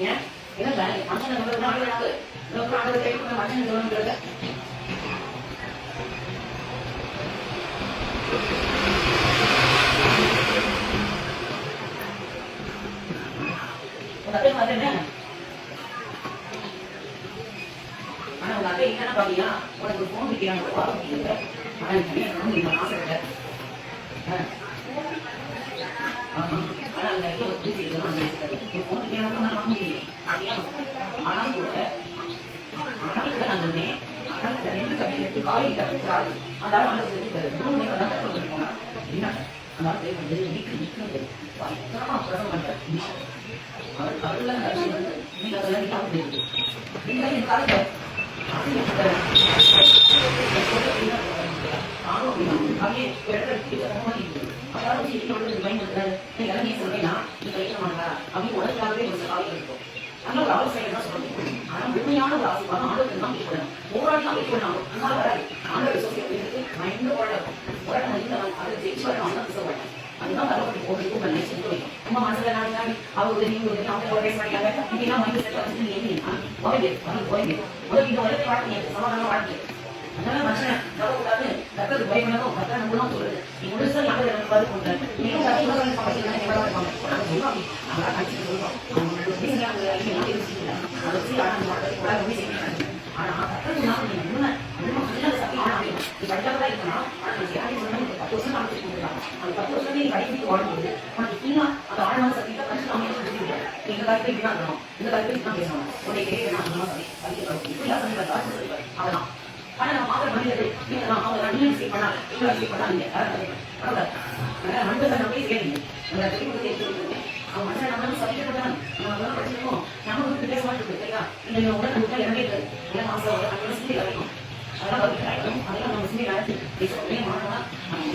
ஏன் என்ன மனுஷன் ஆண்டவர் கை கொடுத்த மனுஷன் சொல்லணுங்கிறத ஆனா உங்க அத்தை என்ன பாத்தீங்கன்னா உனக்கு போன் வைக்கிறாங்க பார்க்க ஆனா நீங்க ஆசைப்பட்ட ஆனா அந்த போன் வைக்கிறாங்க வாங்க முடியும் ஆனாலும் கூட நான் சொன்னேன் ரெண்டு கடையில் எடுத்து காலையில் கட்டுறாரு அதாவது போனா என்ன அதாவது வந்து நிற்கிறது பிரசவம் பண்ற அவர் கடவுள் நீங்க அதெல்லாம் என் காலத்தை உண்மையான ஒரு ஆசைப்பாக ஆண்டவர்கள் தான் கேட்கணும் போராடி தான் கேட்கணும் அதனால வராது ஆண்டவர் பயந்து அதை ஜெயிச்சு வரணும் ஆண்டவர் சொல்லுவேன் அதுதான் வரப்பட்டு போகிறதுக்கு நான் செஞ்சு வைக்கும் ரொம்ப மனசுல நாடி அவங்க நீங்க அவங்க பேச மாட்டாங்க இப்படிலாம் மைண்ட் செட் வச்சுட்டு ஏன்னா போயிடு முதல் இந்த உலகத்தை வாழ்க்கை சமாதானம் வாழ்க்கை அதனால மனுஷன் நம்பக்கூடாது கத்தது பயப்படணும் கத்தா நம்பலாம் சொல்லுது நீ முழுசா யாரும் எனக்கு பார்த்து கொண்டு நீங்க கதை சொல்லுவாங்க அவங்களா கட்சிக்கு சொல்லுவோம் அதை வச்சு ஆனா கத்தது நான் உண்மை படிக்காம இருக்கணும் ஆனா யாரையும் சொல்லணும் 10 வருஷம் காமிச்சு கொடுக்கலாம் அந்த 10 வருஷம் நீ கடைபிடித்து வாழும்போது உனக்கு கீழே அந்த ஆழ்மான சக்தியை கஷ்டம் அமைச்சு எங்க காலத்துல இப்படிதான் இருக்கணும் இந்த காலத்துல இப்படிதான் பேசணும் உடைய கேட்க இப்படியா அதெல்லாம் ஆனா நம்ம பார்க்குற மனிதர்கள் அவங்க அந்நியம் செய்ய பண்ணாங்க இவங்க செய்ய பண்ணாங்க மனிதர்கள் போய் கேளுங்க அவங்க மனுஷன் நம்ம சதிக்கப்பட்டாங்க நம்ம படிச்சிருக்கோம் நம்ம வந்து பேச மாட்டேங்குது சரியா இந்த உடனே இறங்கே இல்லை மாசம் நம்ம சொல்லி கிடைக்கும் அதெல்லாம் அதெல்லாம் நம்ம சொல்லி நடத்தி மாட்டோம்னா நம்ம